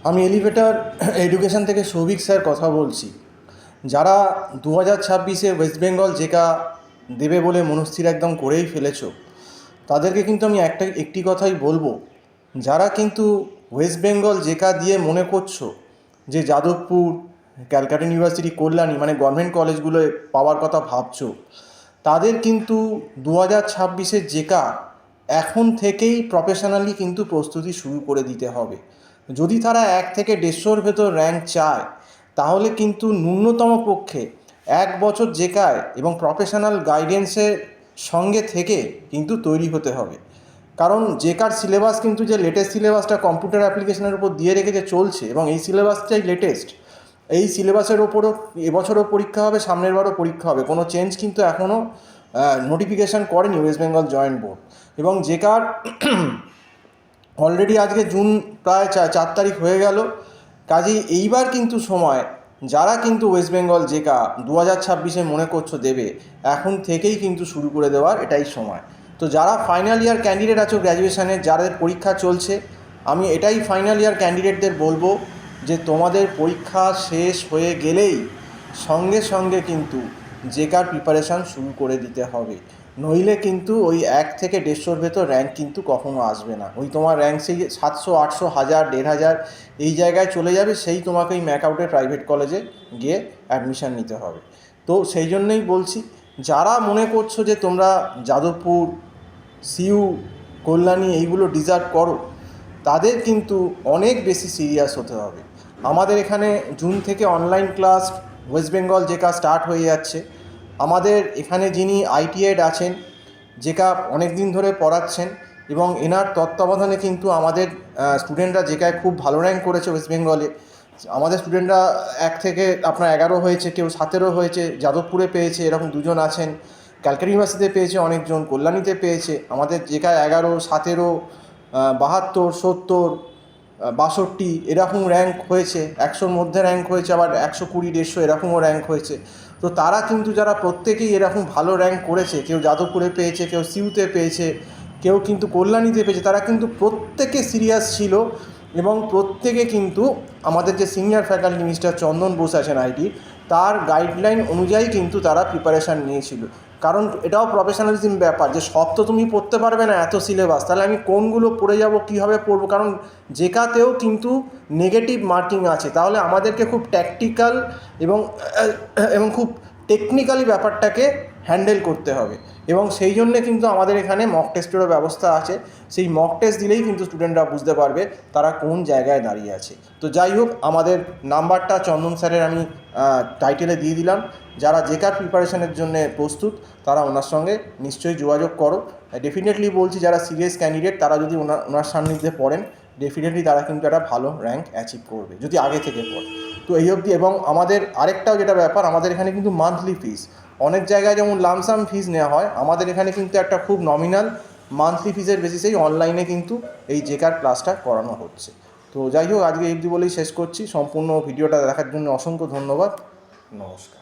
আমি elevator education থেকে Souvik sir কথা বলছি। যারা 2026-এ ওয়েস্ট বেঙ্গল জেকা দেবে বলে মনস্থির একদম করেই ফেলেছো, তাদেরকে কিন্তু আমি একটি কথাই বলবো, যারা কিন্তু ওয়েস্ট বেঙ্গল জেকা দিয়ে মনে করছো যে যাদবপুর, ক্যালকাটা ইউনিভার্সিটি, কল্যাণী মানে গভর্নমেন্ট কলেজগুলোয় পাওয়ার কথা ভাবছো, তাদের কিন্তু 2026-এর জেকা এখন থেকেই প্রফেশনালি কিন্তু প্রস্তুতি শুরু করে দিতে হবে। যদি তারা 1 থেকে 150-র ভেতর র্যাঙ্ক চায়, তাহলে কিন্তু ন্যূনতম পক্ষে 1 বছর জেকায় এবং প্রফেশনাল গাইডেন্সের সঙ্গে থেকে কিন্তু তৈরি হতে হবে। কারণ জেকার সিলেবাস কিন্তু যে লেটেস্ট সিলেবাসটা কম্পিউটার অ্যাপ্লিকেশনের উপর দিয়ে রেখেছে চলছে, এবং এই সিলেবাসটাই লেটেস্ট। এই সিলেবাসের ওপরও এবছরও পরীক্ষা হবে, সামনের বারও পরীক্ষা হবে। কোনো চেঞ্জ কিন্তু এখনও নোটিফিকেশান করেনি ওয়েস্ট বেঙ্গল জয়েন্ট বোর্ড। এবং জেকার অলরেডি আজকে জুন প্রায় 4 তারিখ হয়ে গেল। কাজেই এইবার কিন্তু সময়, যারা কিন্তু ওয়েস্ট বেঙ্গল জেকা 2026-এ মনে করছো দেবে, এখন থেকেই কিন্তু শুরু করে দেওয়ার এটাই সময়। তো যারা ফাইনাল ইয়ার ক্যান্ডিডেট আছো গ্র্যাজুয়েশনের, যাদের পরীক্ষা চলছে, আমি এটাই ফাইনাল ইয়ার ক্যান্ডিডেটদের বলবো যে তোমাদের পরীক্ষা শেষ হয়ে গেলেই সঙ্গে সঙ্গে কিন্তু জেকার প্রিপারেশান শুরু করে দিতে হবে। নইলে কিন্তু ওই 1 থেকে 150-র ভেতর র্যাঙ্ক কিন্তু কখনো আসবে না। ওই তোমার র্যাঙ্ক সেই 700, 800, 1000, 1500 এই জায়গায় চলে যাবে। সেই তোমাকে এই ম্যাকআউটের প্রাইভেট কলেজে গিয়ে অ্যাডমিশান নিতে হবে। তো সেই জন্যই বলছি, যারা মনে করছো যে তোমরা যাদবপুর, সিইউ, কল্যাণী এইগুলো ডিজার্ভ করো, তাদের কিন্তু অনেক বেশি সিরিয়াস হতে হবে। আমাদের এখানে জুন থেকে online class West Bengal JECA start হয়ে যাচ্ছে। আমাদের এখানে যিনি আইটি হেড আছেন, জেকা অনেক দিন ধরে পড়াচ্ছেন, এবং এনার তত্ত্বাবধানে কিন্তু আমাদের স্টুডেন্টরা জেকায় খুব ভালো র্যাঙ্ক করেছে ওয়েস্ট বেঙ্গলে। আমাদের স্টুডেন্টরা 1 থেকে আপনার 11 হয়েছে, কেউ 17 হয়েছে, যাদবপুরে পেয়েছে, এরকম 2 জন আছেন। ক্যালকাটা ইউনিভার্সিটিতে পেয়েছে অনেকজন, কল্যাণীতে পেয়েছে। আমাদের জেকায় 11, 17, 72, 70, 62 এরকম র্যাঙ্ক হয়েছে। 100-র মধ্যে র্যাঙ্ক হয়েছে, আবার 120, 150 এরকমও র্যাঙ্ক হয়েছে। তো তারা কিন্তু যারা প্রত্যেকেই এরকম ভালো র্যাঙ্ক করেছে, কেউ যাদবপুরে পেয়েছে, কেউ সিইউতে পেয়েছে, কেউ কিন্তু কল্যাণীতে পেয়েছে, তারা কিন্তু প্রত্যেকে সিরিয়াস ছিল। এবং প্রত্যেকে কিন্তু আমাদের যে সিনিয়র ফ্যাকাল্টি মিস্টার চন্দন বোস আছেন আইটি, তার গাইডলাইন অনুযায়ী কিন্তু তারা প্রিপারেশান নিয়েছিল। কারণ এটাও প্রফেশনালিজম ব্যাপার, যে সব তো তুমি পড়তে পারবে না, এত সিলেবাস, তাহলে আমি কোনগুলো পড়ে যাব, কীভাবে পড়বো। কারণ জেকাতেও কিন্তু নেগেটিভ মার্কিং আছে। তাহলে আমাদেরকে খুব ট্যাকটিক্যাল এবং খুব টেকনিক্যালি ব্যাপারটাকে হ্যান্ডেল করতে হবে। এবং সেই জন্যে কিন্তু আমাদের এখানে মক টেস্টেরও ব্যবস্থা আছে। সেই মক টেস্ট দিলেই কিন্তু স্টুডেন্টরা বুঝতে পারবে তারা কোন জায়গায় দাঁড়িয়ে আছে। তো যাই হোক, আমাদের নাম্বারটা চন্দন স্যারের আমি টাইটেলে দিয়ে দিলাম। যারা জেকার প্রিপারেশনের জন্য প্রস্তুত, তারা ওনার সঙ্গে নিশ্চয়ই যোগাযোগ করো। ডেফিনেটলি বলছি, যারা সিরিয়াস ক্যান্ডিডেট তারা যদি ওনার সান্নিধ্যে পড়েন, ডেফিনেটলি তারা কিন্তু একটা ভালো র্যাঙ্ক অ্যাচিভ করবে যদি আগে থেকে পড়ে। তো এই অবধি। এবং আমাদের আরেকটাও যেটা ব্যাপার, আমাদের এখানে কিন্তু মান্থলি ফিস, অনেক জায়গায় যেমন লামসাম ফিস নেওয়া হয়, আমাদের এখানে কিন্তু একটা খুব নমিনাল মান্থলি ফিসের বেসিসেই অনলাইনে কিন্তু এই জেকার ক্লাসটা করানো হচ্ছে। তো যাই হোক, আজকে এই অবধি বলেই শেষ করছি। সম্পূর্ণ ভিডিওটা দেখার জন্য অসংখ্য ধন্যবাদ। নমস্কার।